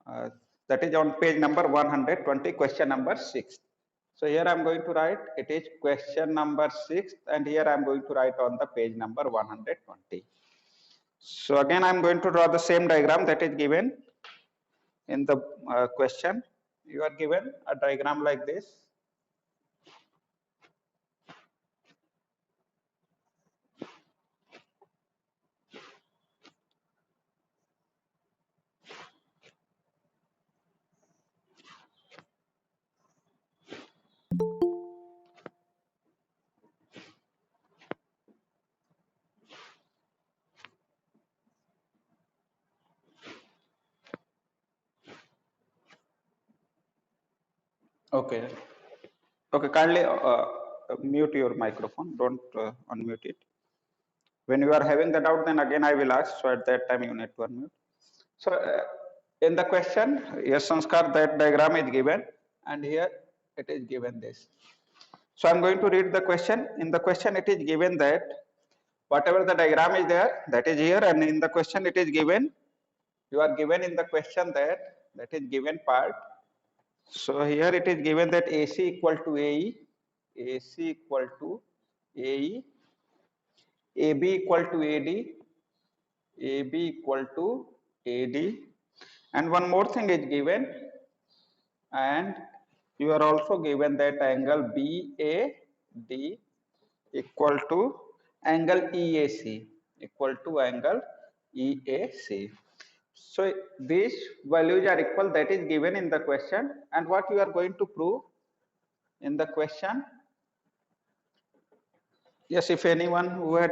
Uh, that is on page number 120, question number 6. So here I'm going to write it is question number 6, and here I'm going to write on the page number 120. So again I'm going to draw the same diagram that is given in the question. You are given a diagram like this. Okay. Okay, kindly mute your microphone. Don't unmute it. When you are having the doubt, then again I will ask. So at that time you need to unmute. So in the question, yes, Sanskar, that diagram is given, and here it is given this. So I'm going to read the question. In the question, it is given that whatever the diagram is there, that is here, and in the question it is given. You are given in the question that is given part. So here it is given that AC equal to AE, AC equal to AE, AB equal to AD, AB equal to AD, and one more thing is given, and you are also given that angle BAD equal to angle EAC, equal to angle EAC. So these values are equal, that is given in the question, and what you are going to prove in the question. Yes, if anyone who had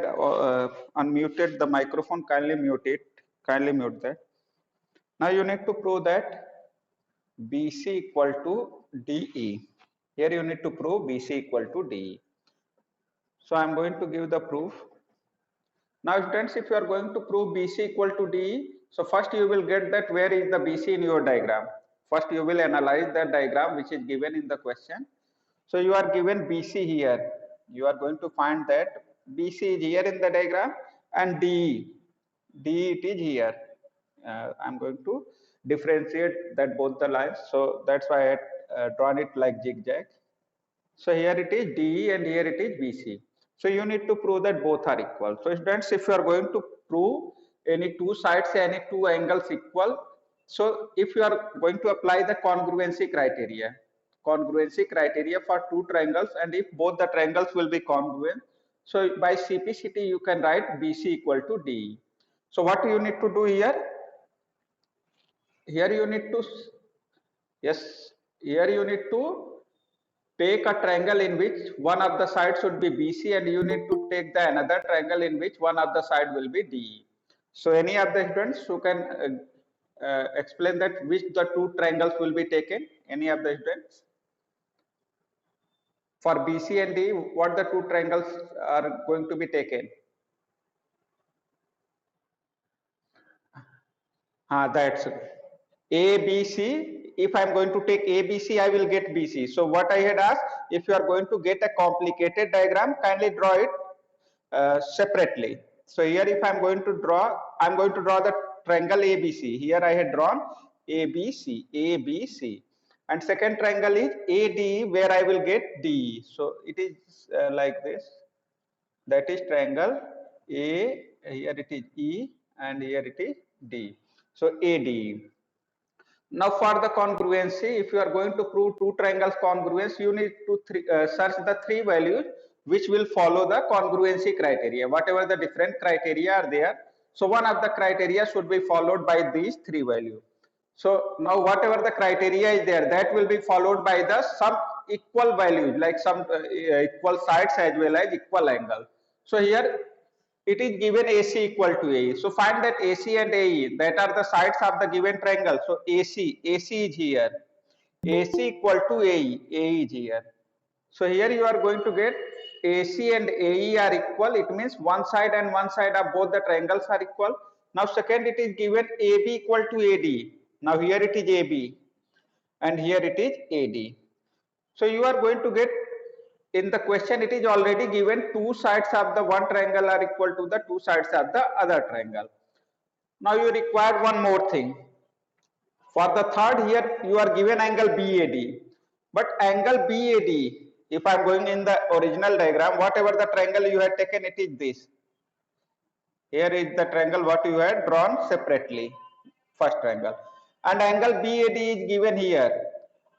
unmuted the microphone, kindly mute it, kindly mute that. Now you need to prove that BC equal to DE. Here you need to prove BC equal to DE. So I am going to give the proof. Now students, if you are going to prove BC equal to DE, so first you will get that where is the BC in your diagram. First you will analyze the diagram which is given in the question. So you are given BC here. You are going to find that BC is here in the diagram, and DE it is here. I am going to differentiate that both the lines. So that's why I drawn it like zigzag. So here it is DE and here it is BC. So you need to prove that both are equal. So students, if you are going to prove any two sides, any two angles equal, so if you are going to apply the congruency criteria for two triangles, and if both the triangles will be congruent, so by CPCT you can write BC equal to DE. So what you need to do here? Here you need to, yes, here you need to take a triangle in which one of the sides should be BC, and you need to take the another triangle in which one of the side will be DE. So any of the students who can explain that which the two triangles will be taken? Any of the students? For BC and DE, what the two triangles are going to be taken? That's ABC. If I am going to take ABC, I will get BC. So what I had asked, if you are going to get a complicated diagram, kindly draw it separately. So here if I am going to draw, I am going to draw the triangle ABC. Here I had drawn ABC. And second triangle is ADE, where I will get DE. So it is like this. That is triangle A, here it is E, and here it is D. So AD. Now for the congruency, if you are going to prove two triangles congruence, you need to search the three values which will follow the congruency criteria. Whatever the different criteria are there, so one of the criteria should be followed by these three values. So now whatever the criteria is there, that will be followed by the some equal values, like some equal sides as well as equal angle. So here it is given AC equal to AE. So find that AC and AE, that are the sides of the given triangle. So AC is here. AC equal to AE is here. So here you are going to get AC and AE are equal. It means one side and one side of both the triangles are equal. Now second, it is given AB equal to AD. Now here it is AB and here it is AD. So you are going to get, in the question it is already given two sides of the one triangle are equal to the two sides of the other triangle. Now you require one more thing. For the third, here you are given angle BAD, but angle BAD, if I am going in the original diagram, whatever the triangle you had taken, it is this. Here is the triangle what you had drawn separately, first triangle, and angle BAD is given here,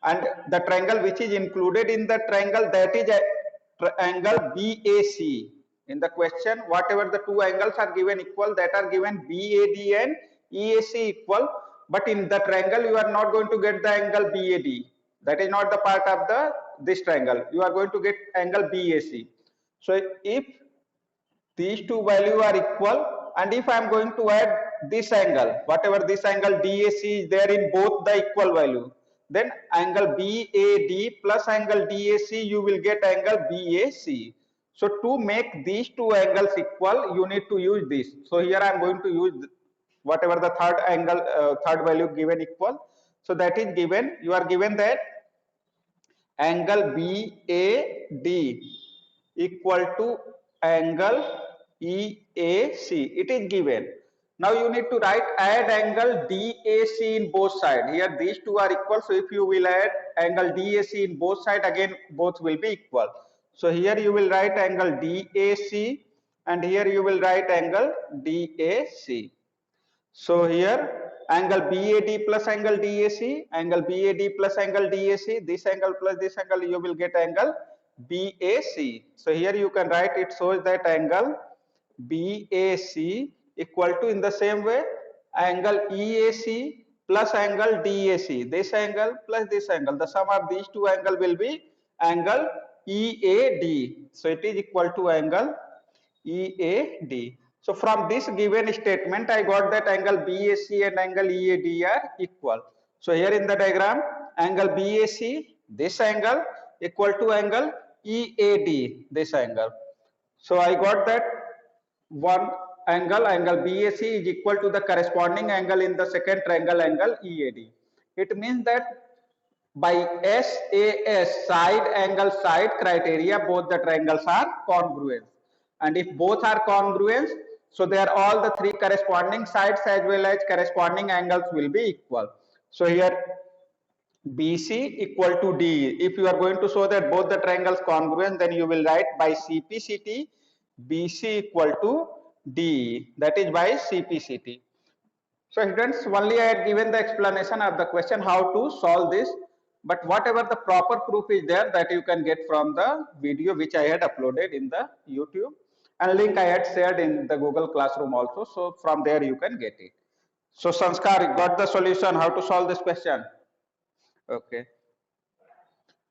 and the triangle which is included in the triangle, that is angle BAC. In the question, whatever the two angles are given equal, that are given BAD and EAC equal, but in the triangle you are not going to get the angle BAD. That is not the part of the this triangle. You are going to get angle BAC. So if these two values are equal, and if I am going to add this angle, whatever this angle DAC is there in both the equal value, then angle BAD plus angle DAC, you will get angle BAC. So to make these two angles equal, you need to use this. So here I am going to use whatever the third angle, third value given equal. So that is given, you are given that angle BAD equal to angle EAC. It is given. Now you need to write add angle DAC in both sides. Here these two are equal. So if you will add angle DAC in both sides, again both will be equal. So here you will write angle DAC, and here you will write angle DAC. So here angle BAD plus angle DAC, angle BAD plus angle DAC, this angle plus this angle, you will get angle BAC. So here you can write, it shows that angle BAC equal to, in the same way, angle EAC plus angle DAC, this angle plus this angle, the sum of these two angles will be angle EAD. So it is equal to angle EAD. So from this given statement, I got that angle BAC and angle EAD are equal. So here in the diagram, angle BAC, this angle, equal to angle EAD, this angle. So I got that one angle, angle BAC is equal to the corresponding angle in the second triangle, angle EAD. It means that by SAS, side angle side criteria, both the triangles are congruent. And if both are congruent, so they are all the three corresponding sides as well as corresponding angles will be equal. So here BC equal to D. If you are going to show that both the triangles congruent, then you will write by CPCT BC equal to D. That is by CPCT. So students, only I had given the explanation of the question how to solve this, but whatever the proper proof is there, that you can get from the video which I had uploaded in the YouTube, and link I had shared in the Google Classroom also. So from there you can get it. So Sanskar, got the solution how to solve this question? Okay.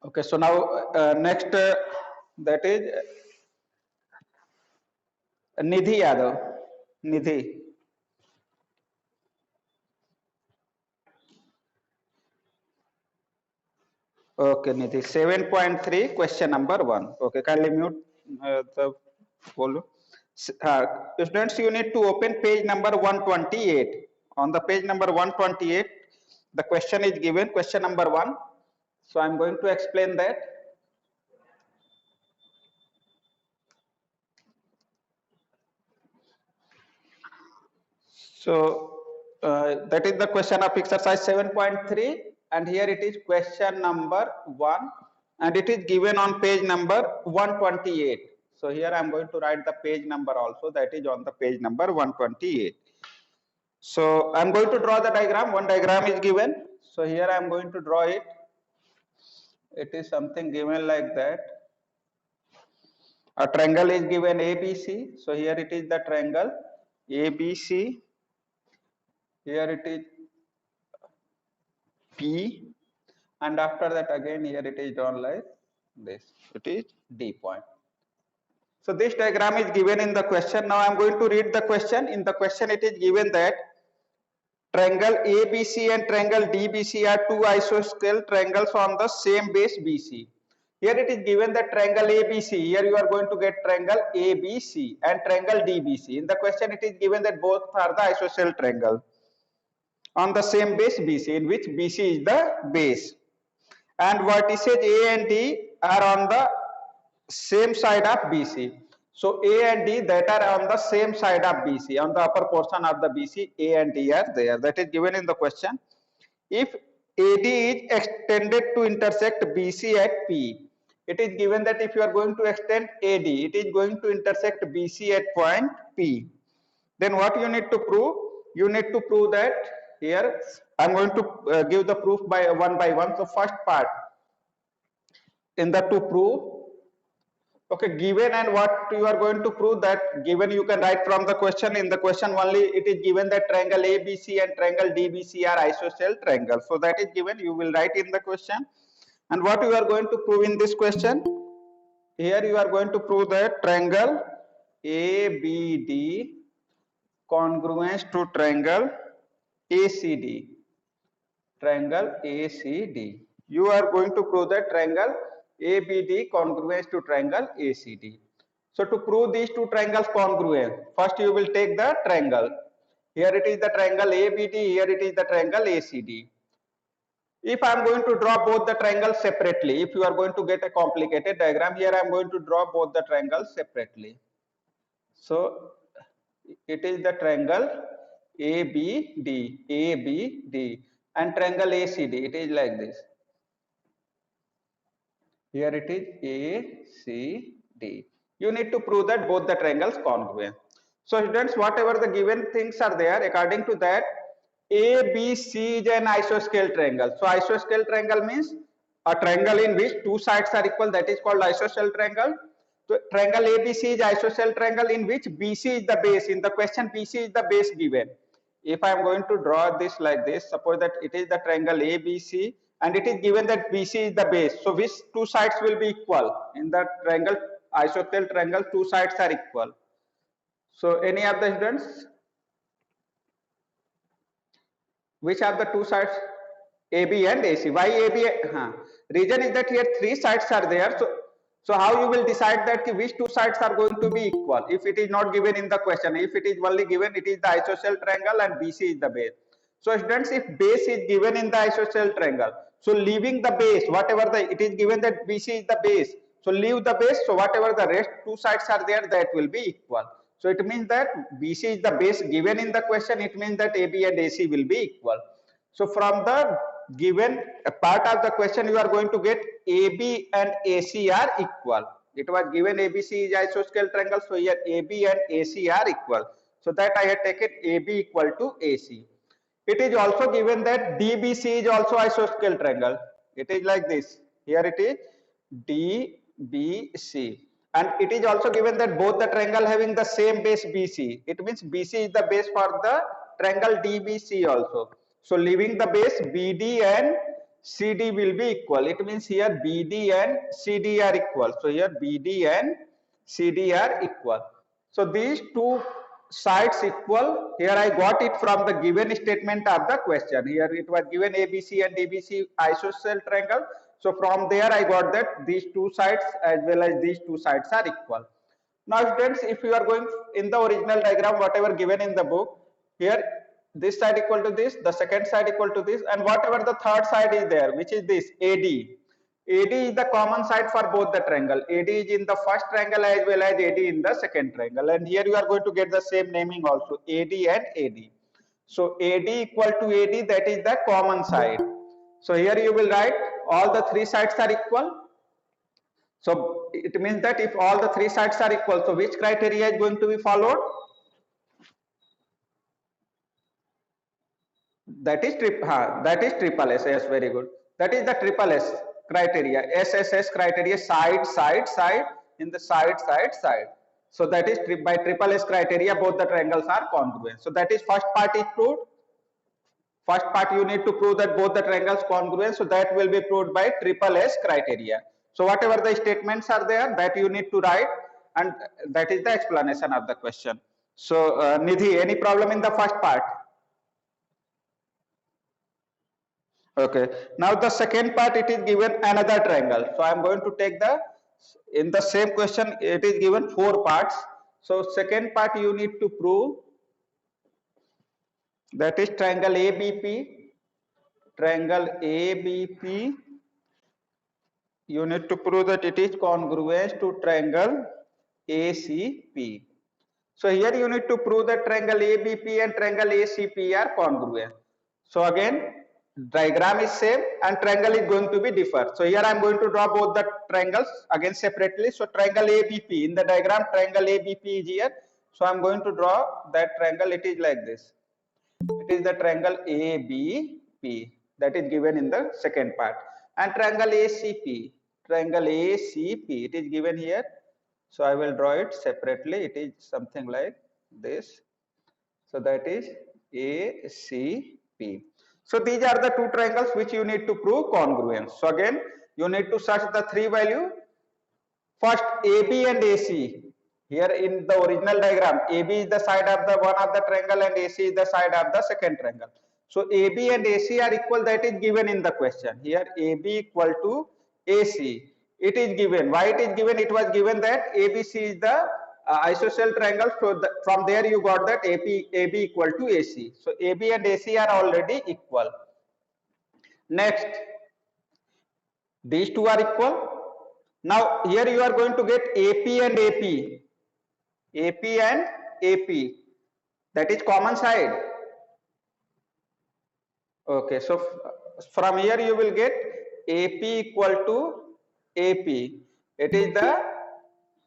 Okay. So now next that is Nidhi Yadav. Nidhi. Okay, Nidhi. 7.3, question number 1. Okay, kindly mute the volume. Students, you need to open page number 128. On the page number 128, the question is given, question number 1. So I am going to explain that. So that is the question of exercise 7.3, and here it is question number 1, and it is given on page number 128. So here I am going to write the page number also, that is on the page number 128. So I am going to draw the diagram. One diagram is given. So here I am going to draw it. It is something given like that. A triangle is given ABC. So here it is the triangle ABC. Here it is P, and after that again here it is drawn like this. It is D point. So this diagram is given in the question. Now I am going to read the question. In the question it is given that triangle ABC and triangle DBC are two isosceles triangles on the same base BC. Here it is given that triangle ABC, here you are going to get triangle ABC and triangle DBC. In the question it is given that both are the isosceles triangle on the same base BC, in which BC is the base, and vertices A and D are on the same side of BC. So A and D that are on the same side of BC, on the upper portion of the BC, A and D are there. That is given in the question. if AD is extended to intersect BC at P, it is given that if you are going to extend AD, it is going to intersect BC at point P. Then what you need to prove? You need to prove that here I'm going to give the proof by one. So first part in the to prove, okay, given, and what you are going to prove that given you can write from the question. In the question only it is given that triangle ABC and triangle DBC are isosceles triangles. So that is given, you will write in the question. And what you are going to prove in this question? Here you are going to prove that triangle ABD congruence to triangle ACD. Triangle ACD. You are going to prove that triangle ABD congruence to triangle ACD. So to prove these two triangles congruent, first you will take the triangle. Here it is the triangle ABD, here it is the triangle ACD. If I am going to draw both the triangles separately, if you are going to get a complicated diagram, here I am going to draw both the triangles separately. So it is the triangle ABD, and triangle ACD, it is like this. Here it is ACD. You need to prove that both the triangles congruent. So students, whatever the given things are there, according to that, ABC is an isosceles triangle. So isosceles triangle means a triangle in which two sides are equal, that is called isosceles triangle. So triangle ABC is isosceles triangle in which BC is the base. In the question, BC is the base given. If I am going to draw this like this, suppose that it is the triangle ABC and it is given that BC is the base. So which two sides will be equal? In the triangle, isosceles triangle, two sides are equal. So any of the students? Which are the two sides? AB and AC. Why AB? Reason is that here three sides are there. So how you will decide that which two sides are going to be equal if it is not given in the question? If it is only given, it is the isosceles triangle and BC is the base. So students, if base is given in the isosceles triangle, so leaving the base, whatever it is given that BC is the base, so leave the base, so whatever the rest two sides are there, that will be equal. So it means that BC is the base given in the question, it means that AB and AC will be equal. So from the given part of the question, you are going to get AB and AC are equal. It was given ABC is isosceles triangle, so here AB and AC are equal. So that I had taken AB equal to AC. It is also given that DBC is also isosceles triangle. It is like this. Here it is DBC. And it is also given that both the triangle having the same base BC. It means BC is the base for the triangle DBC also. So leaving the base, BD and CD will be equal. It means here BD and CD are equal. So here BD and CD are equal. So these two sides equal. Here I got it from the given statement of the question. Here it was given ABC and DBC isosceles triangle. So from there I got that these two sides as well as these two sides are equal. Now students, if you are going in the original diagram, whatever given in the book, here this side equal to this, the second side equal to this, and whatever the third side is there, which is this AD. AD is the common side for both the triangle. AD is in the first triangle as well as AD in the second triangle, and here you are going to get the same naming also, AD and AD. So AD equal to AD, that is the common side. So here you will write all the three sides are equal. So it means that if all the three sides are equal, so which criteria is going to be followed? That is triple S. Yes, very good. That is the triple S criteria. SSS criteria: side, side, side. In the side, side, side. So that is by triple S criteria, both the triangles are congruent. So that is first part is proved. First part you need to prove that both the triangles congruent. So that will be proved by triple S criteria. So whatever the statements are there, that you need to write, and that is the explanation of the question. So Nidhi, any problem in the first part? Okay, now the second part, it is given another triangle. So I am going to take in the same question, it is given four parts. So second part you need to prove, that is triangle ABP. Triangle ABP, you need to prove that it is congruent to triangle ACP. So here you need to prove that triangle ABP and triangle ACP are congruent. So again, diagram is same and triangle is going to be differ. So here I am going to draw both the triangles again separately. So triangle ABP, in the diagram triangle ABP is here. So I am going to draw that triangle. It is like this. It is the triangle ABP that is given in the second part, and triangle ACP, it is given here. So I will draw it separately. It is something like this. So that is ACP. So these are the two triangles which you need to prove congruence. So again, you need to search the three value. First, AB and AC. Here in the original diagram, AB is the side of the one of the triangle and AC is the side of the second triangle. So AB and AC are equal, that is given in the question. Here AB equal to AC. It is given. Why it is given? It was given that ABC is the isosceles triangle. So from there you got that AB equal to AC. So AB and AC are already equal. Next, these two are equal. Now here you are going to get AP and AP. AP and AP, that is common side. Okay, so from here you will get AP equal to AP. It is the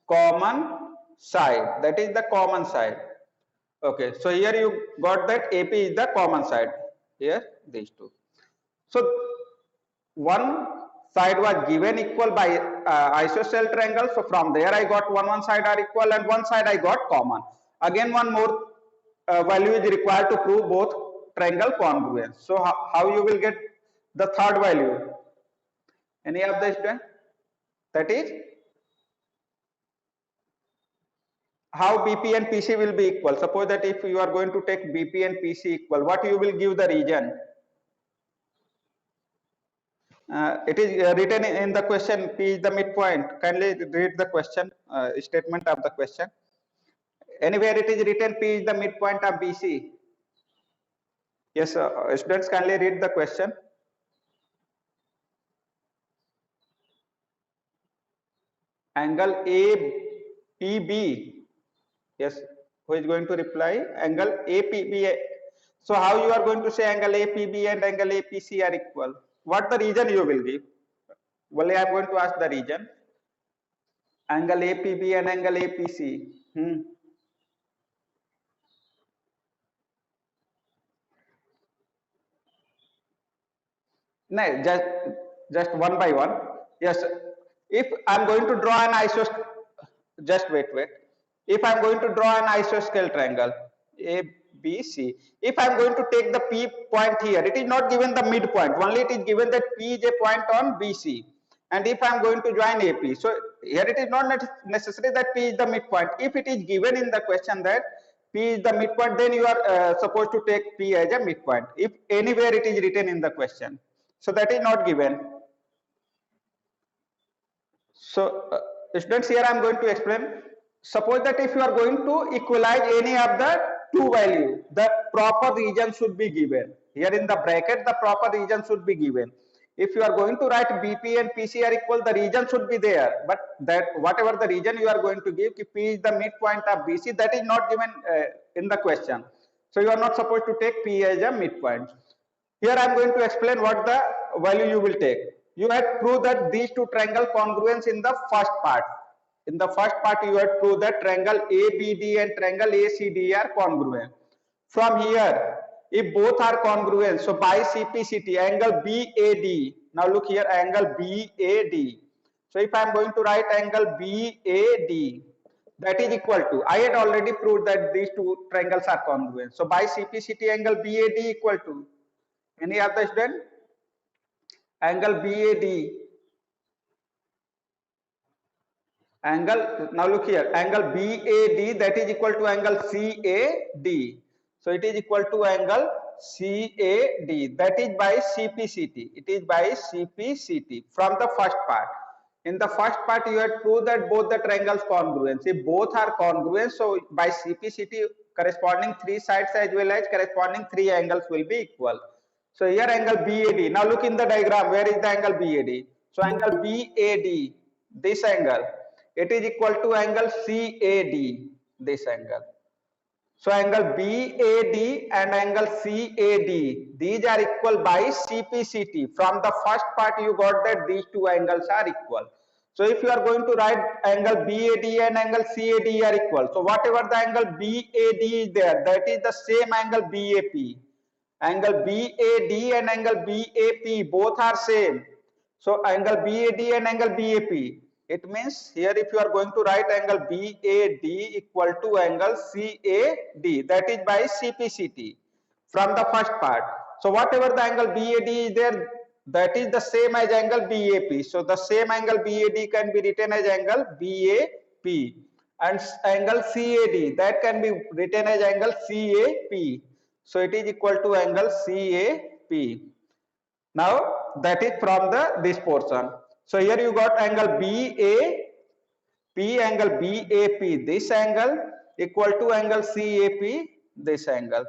common side. That is the common side. Okay, so here you got that AP is the common side. Here these two. So one side was given equal by isosceles triangle. So from there I got one side are equal and one side I got common. Again one more value is required to prove both triangle congruence. So how you will get the third value? Any of the student? That is how BP and PC will be equal. Suppose that if you are going to take BP and PC equal, what you will give the region? It is written in the question, P is the midpoint. Kindly read the question, statement of the question. Anywhere it is written P is the midpoint of BC. Yes, students, kindly read the question. Angle APB. Yes, who is going to reply? Angle APB. So how you are going to say angle APB and angle APC are equal? What the region you will give? Well, I am going to ask the region. Angle APB and angle APC. No, just one by one. Yes, if I am going to draw an just wait. If I am going to draw an isosceles triangle ABC, if I am going to take the P point here, it is not given the midpoint. Only it is given that P is a point on BC. And if I am going to join AP, so here it is not necessary that P is the midpoint. If it is given in the question that P is the midpoint, then you are supposed to take P as a midpoint. If anywhere it is written in the question. So that is not given. So students, here I am going to explain. Suppose that if you are going to equalize any of the two values, the proper region should be given. Here in the bracket, the proper region should be given. If you are going to write BP and PC are equal, the region should be there. But that whatever the region you are going to give, if P is the midpoint of BC, that is not given in the question. So you are not supposed to take P as a midpoint. Here I am going to explain what the value you will take. You had proved that these two triangle congruence in the first part. In the first part, you had proved that triangle ABD and triangle ACD are congruent. From here, if both are congruent, so by CPCT, angle BAD. Now look here, angle BAD. So if I am going to write angle BAD, that is equal to, I had already proved that these two triangles are congruent. So by CPCT, angle BAD equal to, any other student? Angle BAD. Angle, now look here, angle BAD, that is equal to angle CAD. So it is equal to angle CAD, that is by CPCT. It is by CPCT from the first part. In the first part, you had proved that both the triangles congruent. If both are congruent, so by CPCT, corresponding three sides as well as corresponding three angles will be equal. So here angle BAD. Now look in the diagram, where is the angle BAD? So angle BAD, this angle, it is equal to angle CAD, this angle. So angle BAD and angle CAD, these are equal by CPCT. From the first part you got that these two angles are equal. So if you are going to write angle BAD and angle CAD are equal, so whatever the angle BAD is there, that is the same angle BAP. Angle BAD and angle BAP both are same. So angle BAD and angle BAP. It means here if you are going to write angle BAD equal to angle CAD, that is by CPCT from the first part. So whatever the angle BAD is there, that is the same as angle BAP. So the same angle BAD can be written as angle BAP, and angle CAD that can be written as angle CAP. So it is equal to angle CAP. Now that is from the this portion. So here you got angle BAP, angle BAP, this angle equal to angle CAP, this angle.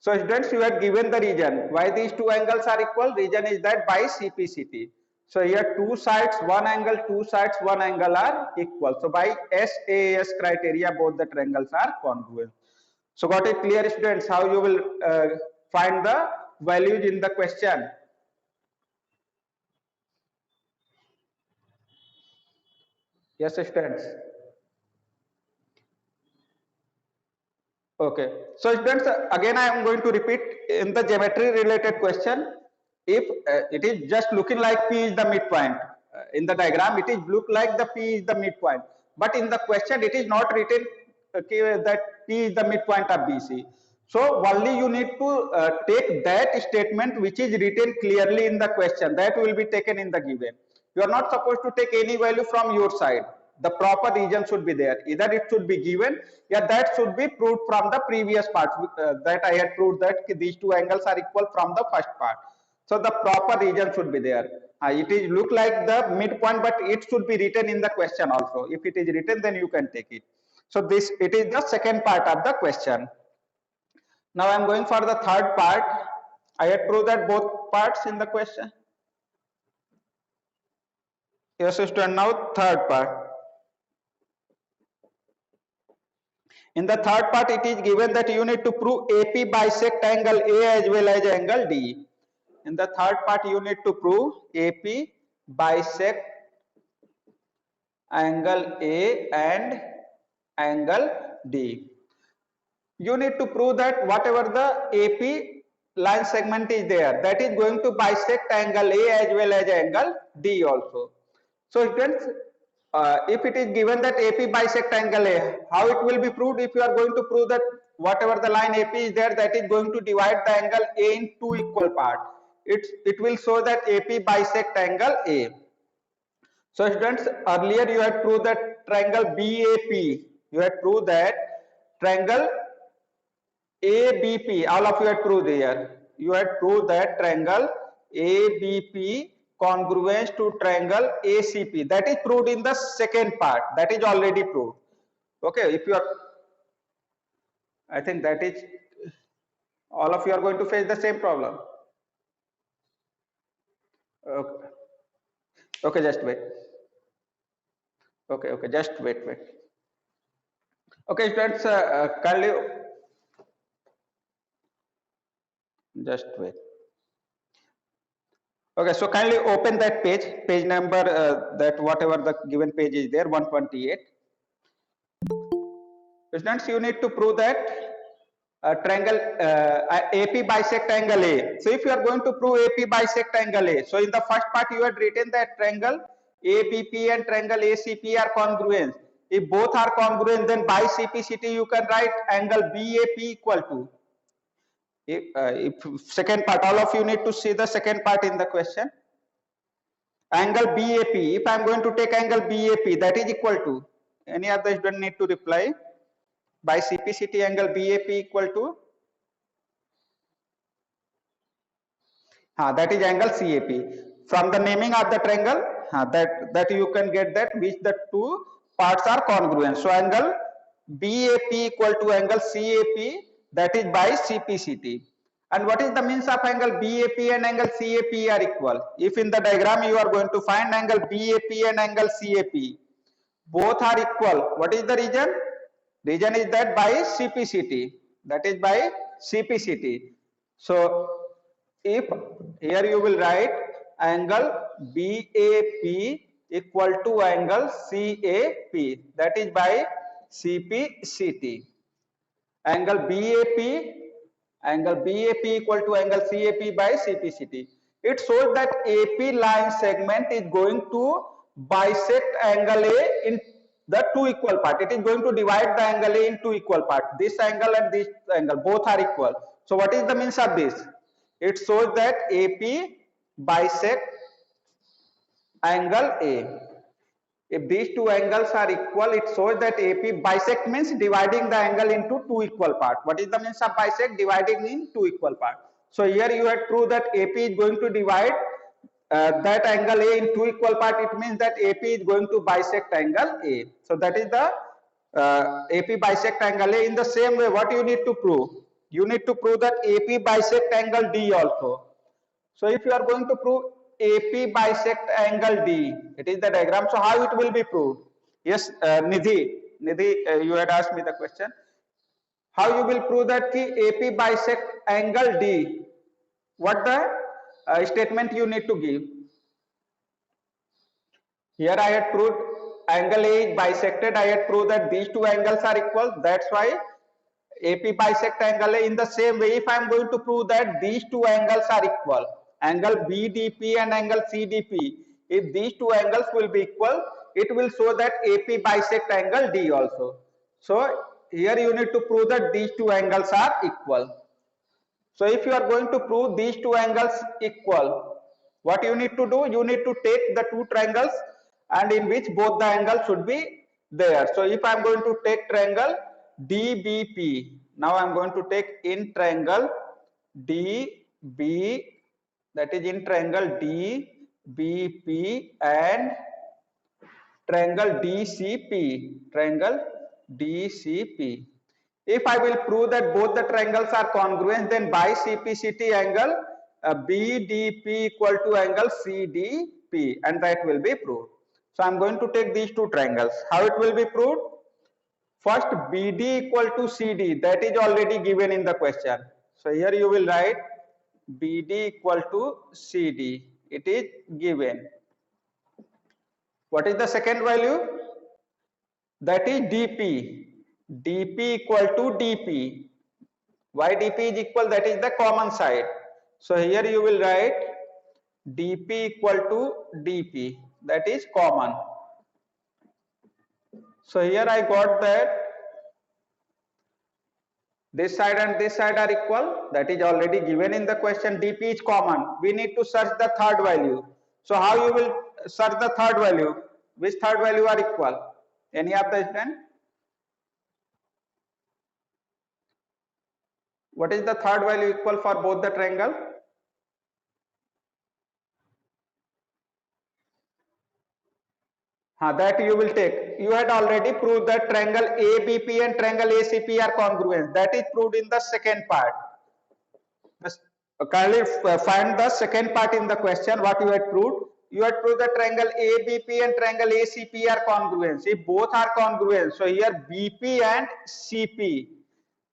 So students, you are given the reason why these two angles are equal. Reason is that by CPCT. So here two sides one angle, two sides one angle are equal. So by SAS criteria both the triangles are congruent. So got it clear, students, how you will find the values in the question. Yes, students. Okay. So students, again I am going to repeat in the geometry related question. If it is just looking like P is the midpoint, in the diagram it is look like the P is the midpoint, but in the question it is not written that P is the midpoint of BC. So only you need to take that statement which is written clearly in the question, that will be taken in the given. You are not supposed to take any value from your side. The proper region should be there. Either it should be given, yeah, that should be proved from the previous part, that I had proved that these two angles are equal from the first part. So the proper region should be there. It is look like the midpoint, but it should be written in the question also. If it is written, then you can take it. So this, it is the second part of the question. Now I am going for the third part. I had proved that both parts in the question. Yes, student. Now third part. In the third part, it is given that you need to prove AP bisect angle A as well as angle D. In the third part, you need to prove AP bisect angle A and angle D. You need to prove that whatever the AP line segment is there, that is going to bisect angle A as well as angle D also. So students, if it is given that AP bisect angle A, how it will be proved? If you are going to prove that whatever the line AP is there, that is going to divide the angle A in two equal parts, it will show that AP bisect angle A. So students, earlier you had proved that triangle BAP, you had proved that triangle ABP, all of you had proved here. You had proved that triangle ABP congruence to triangle ACP. That is proved in the second part. That is already proved. Okay, if you are, I think that is, all of you are going to face the same problem. Okay, okay, just wait. Okay, okay, just wait. Okay, students, kindly, just wait. Okay, so kindly open that page number, that whatever the given page is there, 128. Students, you need to prove that triangle AP bisect angle A. So if you are going to prove AP bisect angle A, so in the first part you had written that triangle ABP and triangle ACP are congruent. If both are congruent, then by CPCT you can write angle BAP equal to. If second part, all of you need to see the second part in the question. Angle BAP, if I am going to take angle BAP, that is equal to, any other student need to reply, by CPCT angle BAP equal to, that is angle CAP. From the naming of the triangle, that you can get that which the two parts are congruent. So angle BAP equal to angle CAP, that is by CPCT. And what is the means of angle BAP and angle CAP are equal? If in the diagram you are going to find angle BAP and angle CAP, both are equal. What is the reason? Reason is that by CPCT. that is by CPCT. So if here you will write angle BAP equal to angle CAP, that is by CPCT. Angle BAP equal to angle CAP by CPCT. It shows that AP line segment is going to bisect angle A in the two equal part. It is going to divide the angle A in two equal parts. This angle and this angle both are equal. So what is the means of this? It shows that AP bisect angle A. If these two angles are equal, it shows that AP bisect means dividing the angle into two equal parts. What is the means of bisect? Dividing in two equal parts. So here you have proved that AP is going to divide that angle A in two equal parts. It means that AP is going to bisect angle A. So that is the AP bisect angle A. In the same way, what you need to prove? You need to prove that AP bisect angle D also. So if you are going to prove AP bisect angle D, it is the diagram. So how it will be proved? Yes, Nidhi, you had asked me the question. How you will prove that AP bisect angle D? What the statement you need to give? Here I had proved angle A is bisected. I had proved that these two angles are equal. That's why AP bisect angle A. In the same way, if I am going to prove that these two angles are equal, angle BDP and angle CDP, if these two angles will be equal, it will show that AP bisect angle D also. So here you need to prove that these two angles are equal. So if you are going to prove these two angles equal, what you need to do? You need to take the two triangles and in which both the angles should be there. So if I am going to take triangle DBP, now I am going to take in triangle DB, that is in triangle DBP and triangle DCP. If I will prove that both the triangles are congruent, then by CPCT angle BDP equal to angle CDP, and that will be proved. So I am going to take these two triangles. How it will be proved? First, BD equal to CD, that is already given in the question. So here you will write BD equal to CD, it is given. What is the second value? That is DP. DP equal to DP. Why DP is equal? That is the common side. So here you will write DP equal to DP. That is common. So here I got that this side and this side are equal. That is already given in the question. DP is common. We need to search the third value. So how you will search the third value? Which third value are equal? Any of the student? What is the third value equal for both the triangle? That you will take. You had already proved that triangle ABP and triangle ACP are congruent. That is proved in the second part. Kindly find the second part in the question. What you had proved? You had proved that triangle ABP and triangle ACP are congruent. If both are congruent, so here BP and CP,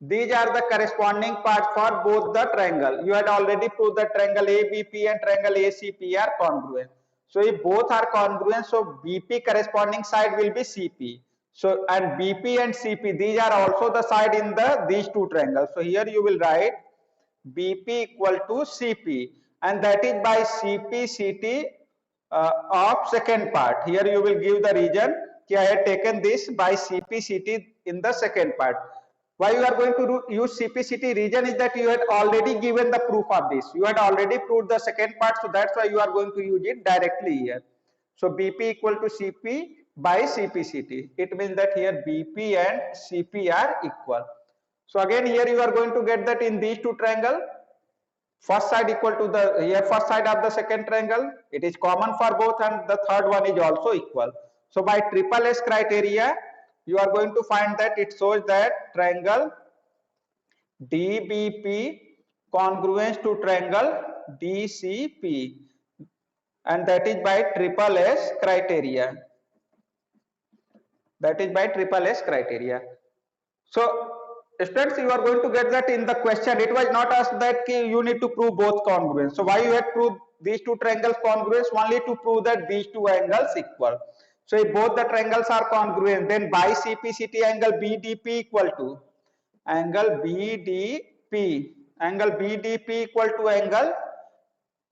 these are the corresponding parts for both the triangle. You had already proved that triangle ABP and triangle ACP are congruent. So if both are congruent, so BP corresponding side will be CP. So and BP and CP, these are also the side in these two triangles. So here you will write BP equal to CP, and that is by CPCT of second part. Here you will give the reason. I had taken this by CPCT in the second part. Why you are going to use CPCT reason is that you had already given the proof of this. You had already proved the second part, so that's why you are going to use it directly here. So BP equal to CP by CPCT. It means that here BP and CP are equal. So again here you are going to get that in these two triangles, first side equal to the here first side of the second triangle, it is common for both, and the third one is also equal. So by triple S criteria, you are going to find that it shows that triangle DBP congruent to triangle DCP, and that is by triple S criteria. That is by triple S criteria. So students, you are going to get that in the question. It was not asked that you need to prove both congruent. So why you had proved these two triangles congruent? Only to prove that these two angles equal. So if both the triangles are congruent, then by CPCT angle BDP equal to angle BDP. Angle BDP equal to angle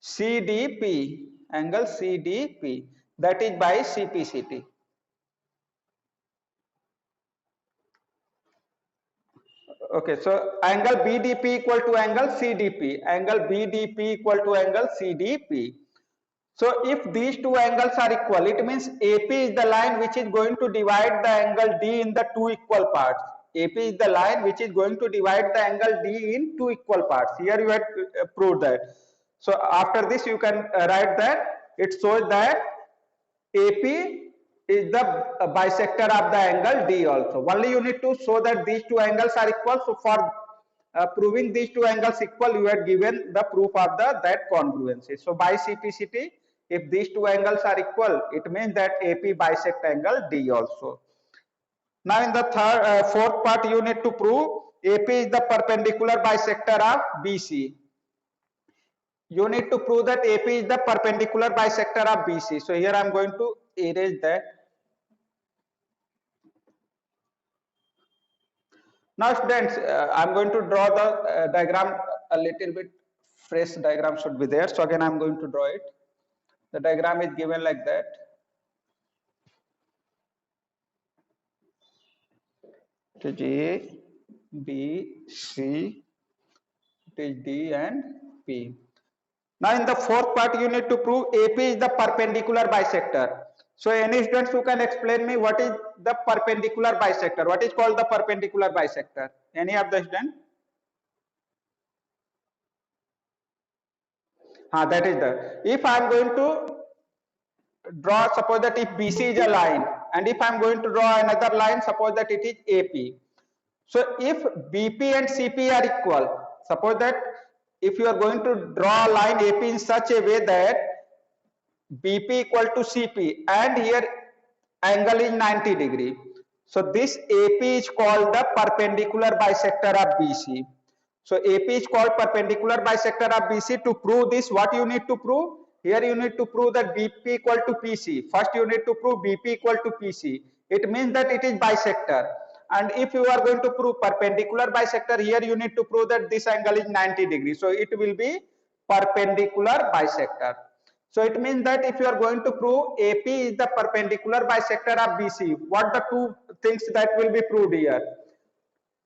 CDP. Angle CDP. That is by CPCT. Okay, so angle BDP equal to angle CDP. Angle BDP equal to angle CDP. So if these two angles are equal, it means AP is the line which is going to divide the angle D in the two equal parts. AP is the line which is going to divide the angle D in two equal parts. Here you have proved that. So after this you can write that it shows that AP is the bisector of the angle D also. Only you need to show that these two angles are equal. So for proving these two angles equal, you had given the proof of that congruency. So by CPCT, if these two angles are equal, it means that AP bisect angle D also. Now in the fourth part, you need to prove AP is the perpendicular bisector of BC. You need to prove that AP is the perpendicular bisector of BC. So here I am going to erase that. Now students, I am going to draw the diagram a little bit. Fresh diagram should be there. So again I am going to draw it. The diagram is given like that. It is A, B, C, it is D and P. Now in the fourth part you need to prove AP is the perpendicular bisector. So any students who can explain me what is the perpendicular bisector? What is called the perpendicular bisector? Any of the students? That is the. If I am going to draw, suppose that if BC is a line, and if I am going to draw another line, suppose that it is AP. So if BP and CP are equal, suppose that if you are going to draw a line AP in such a way that BP equal to CP and here angle is 90 degree. So this AP is called the perpendicular bisector of BC. So AP is called perpendicular bisector of BC. To prove this, what you need to prove? Here you need to prove that BP equal to PC. First you need to prove BP equal to PC. It means that it is bisector. And if you are going to prove perpendicular bisector, here you need to prove that this angle is 90 degrees. So it will be perpendicular bisector. So it means that if you are going to prove AP is the perpendicular bisector of BC, what the two things that will be proved here?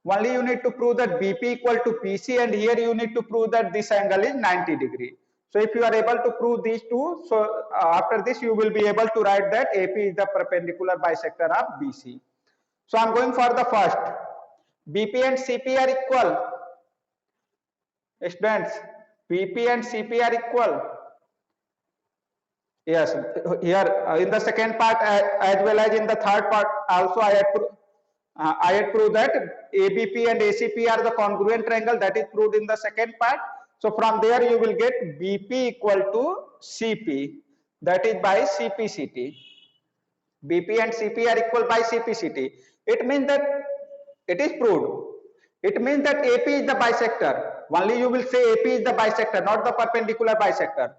Only you need to prove that BP equal to PC, and here you need to prove that this angle is 90 degree. So if you are able to prove these two, so after this you will be able to write that AP is the perpendicular bisector of BC. So I am going for the first. BP and CP are equal. Students, BP and CP are equal. Yes, here in the second part as well as in the third part also I had proved that ABP and ACP are the congruent triangle. That is proved in the second part. So from there you will get BP equal to CP. That is by CPCT. BP and CP are equal by CPCT. It means that it is proved. It means that AP is the bisector. Only you will say AP is the bisector, not the perpendicular bisector.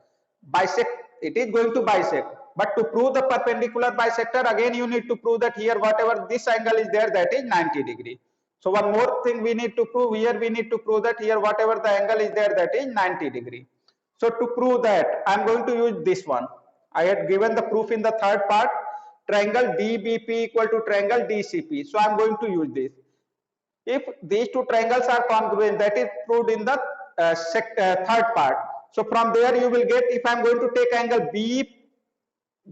It is going to bisect. But to prove the perpendicular bisector, again you need to prove that here whatever this angle is there, that is 90 degree. So one more thing we need to prove here, we need to prove that here whatever the angle is there, that is 90 degree. So to prove that, I am going to use this one. I had given the proof in the third part, triangle DBP equal to triangle DCP. So I am going to use this. If these two triangles are congruent, that is proved in the third part. So from there you will get, if I am going to take angle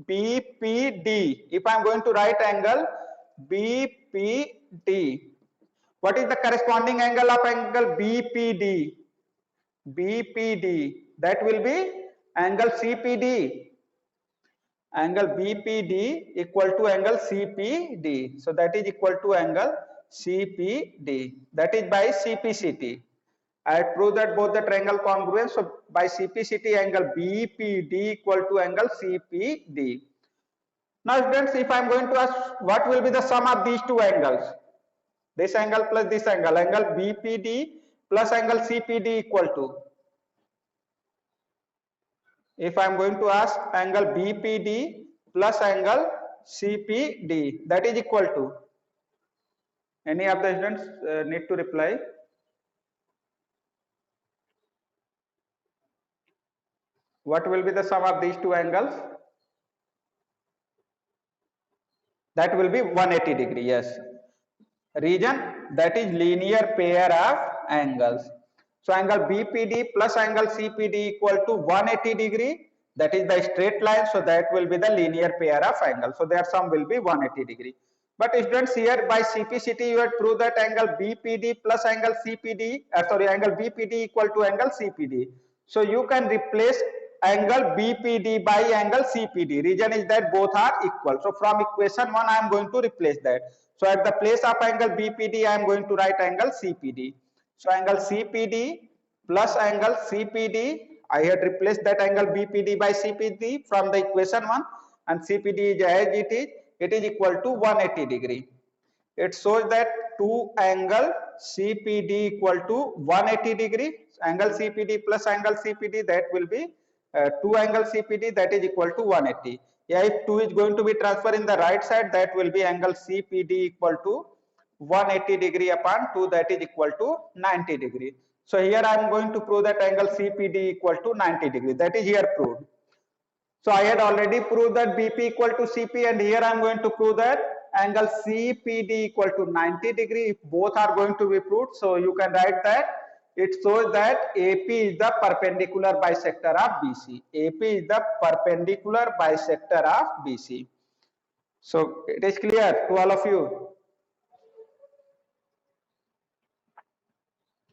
BPD, if I am going to write angle BPD, what is the corresponding angle of angle BPD? BPD, that will be angle CPD. Angle BPD equal to angle CPD. So that is equal to angle CPD. That is by CPCT. I had proved that both the triangle congruent. So by CPCT, angle BPD equal to angle CPD. Now students, if I am going to ask what will be the sum of these two angles, This angle plus this angle, angle BPD plus angle CPD equal to, if I am going to ask angle BPD plus angle CPD, that is equal to, any of the students need to reply. What will be the sum of these two angles? That will be 180 degree. Yes, region, that is linear pair of angles. So angle BPD plus angle CPD equal to 180 degree, that is the straight line, so that will be the linear pair of angles. So their sum will be 180 degree. But students, here by CPCT you have proved that angle BPD plus angle CPD, angle BPD equal to angle CPD. So you can replace angle BPD by angle CPD. Reason is that both are equal. So from equation 1 I am going to replace that. So at the place of angle BPD I am going to write angle CPD. So angle CPD plus angle CPD, I had replaced that angle BPD by CPD from the equation 1, and CPD is as it is equal to 180 degree. It shows that 2 angle CPD equal to 180 degree. Angle CPD plus angle CPD, that will be 2 angle CPD, that is equal to 180. Yeah, if 2 is going to be transferred in the right side, that will be angle CPD equal to 180 degree upon 2, that is equal to 90 degree. So here I am going to prove that angle CPD equal to 90 degree. That is here proved. So I had already proved that BP equal to CP, and here I am going to prove that angle CPD equal to 90 degree. If both are going to be proved, so you can write that it shows that AP is the perpendicular bisector of BC. AP is the perpendicular bisector of BC. So it is clear to all of you.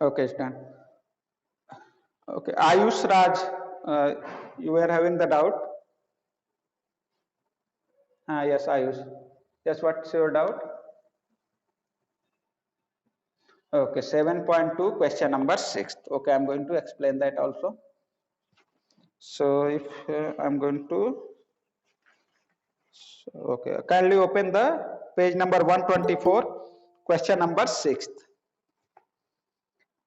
Okay, Stan. Okay, Ayush Raj, you were having the doubt. Yes, Ayush. Yes, what's your doubt? Okay, 7.2, question number 6. Okay, I'm going to explain that also. So if I'm going to, okay, kindly open the page number 124, question number 6.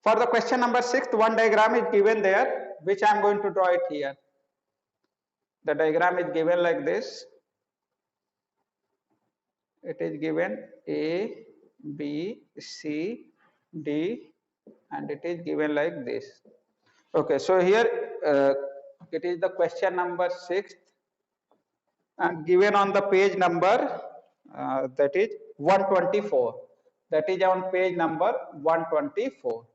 For the question number 6, one diagram is given there, which I'm going to draw it here. The diagram is given like this. It is given A, B, C, D, and it is given like this. Okay, so here it is the question number 6 and given on the page number that is 124. That is on page number 124.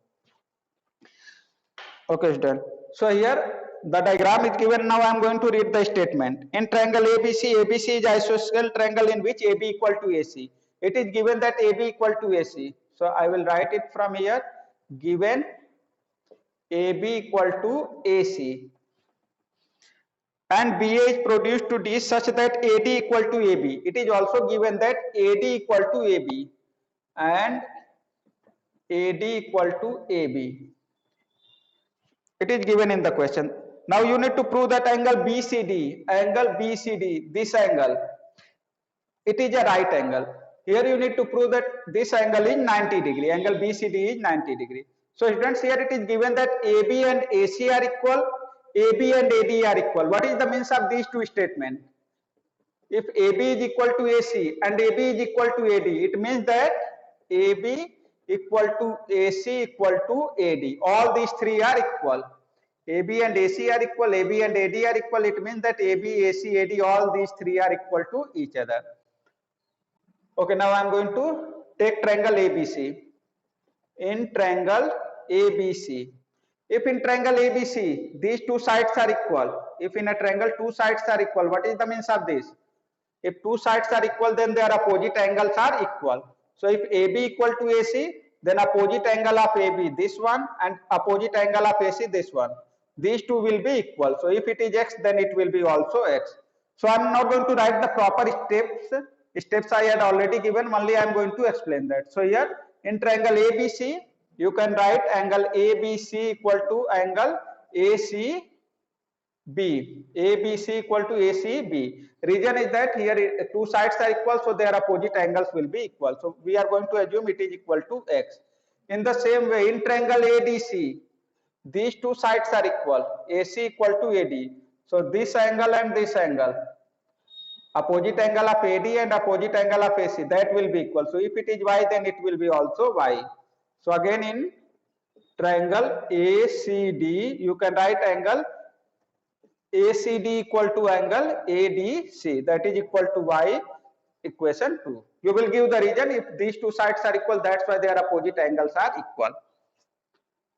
Okay, it's done. So here the diagram is given. Now I am going to read the statement. In triangle ABC, ABC is isosceles triangle in which AB equal to AC. It is given that AB equal to AC. So I will write it from here. Given AB equal to AC and BA is produced to D such that AD equal to AB. It is also given that AD equal to AB and AD equal to AB. It is given in the question. Now you need to prove that angle BCD, this angle, it is a right angle. Here you need to prove that this angle is 90 degree, angle BCD is 90 degree. So students, here it is given that AB and AC are equal, AB and AD are equal. What is the means of these two statements? If AB is equal to AC and AB is equal to AD, it means that AB equal to AC equal to AD. All these three are equal. AB and AC are equal, AB and AD are equal. It means that AB, AC, AD, all these three are equal to each other. Okay, now I am going to take triangle ABC. In triangle ABC, if in triangle ABC these two sides are equal, if in a triangle two sides are equal, what is the means of this? If two sides are equal, then their opposite angles are equal. So if AB equal to AC, then opposite angle of AB this one and opposite angle of AC this one. These two will be equal. So if it is X, then it will be also X. So I am not going to write the proper steps. Steps I had already given, only I am going to explain that. So here in triangle ABC, you can write angle ABC equal to angle AC B. ABC equal to AC, B. Reason is that here two sides are equal, so their opposite angles will be equal. So we are going to assume it is equal to X. In the same way, in triangle ADC, these two sides are equal, AC equal to AD. So this angle and this angle, opposite angle of AD and opposite angle of AC, that will be equal. So if it is Y, then it will be also Y. So again in triangle ACD, you can write angle ACD equal to angle ADC, that is equal to Y, equation 2. You will give the reason if these two sides are equal, that's why their opposite angles are equal.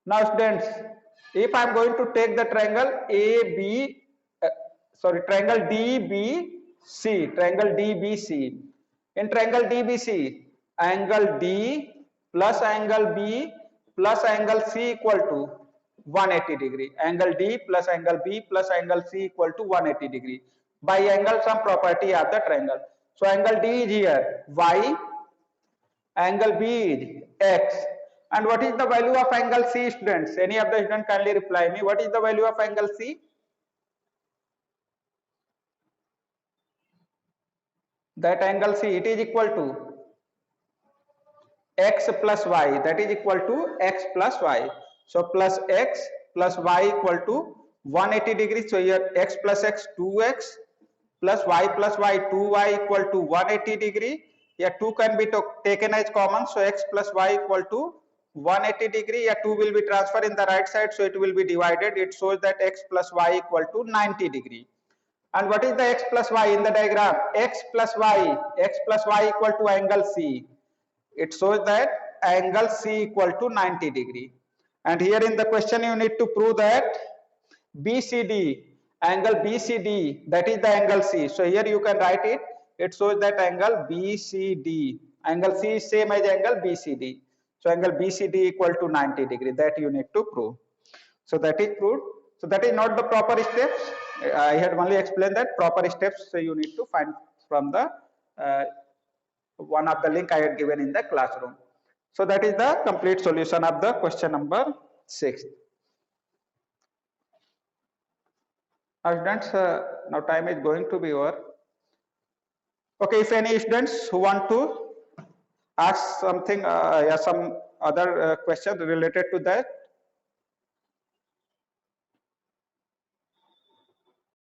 Now students, if I am going to take the triangle triangle DBC, in triangle DBC, angle D plus angle B plus angle C equal to 180 degree. Angle D plus angle B plus angle C equal to 180 degree. By angle some property of the triangle. So angle D is here Y, angle B is X. And what is the value of angle C, students? Any of the students kindly reply me. What is the value of angle C? That angle C, it is equal to X plus Y, that is equal to X plus Y. So plus X plus Y equal to 180 degrees. So here X plus X 2X plus Y 2Y equal to 180 degree. Here 2 can be taken as common. So X plus Y equal to 180 degree. Here 2 will be transferred in the right side. So it will be divided. It shows that X plus Y equal to 90 degree. And what is the X plus Y in the diagram? X plus Y equal to angle C. It shows that angle C equal to 90 degree. And here in the question you need to prove that BCD, angle BCD, that is the angle C. So here you can write it. It shows that angle BCD, angle C is same as angle BCD. So angle BCD equal to 90 degree, that you need to prove. So that is proved. So that is not the proper steps. I had only explained that proper steps. So you need to find from the one of the link I had given in the classroom. So that is the complete solution of the question number 6. Students, now time is going to be over. Okay, if any students who want to ask something, some other question related to that,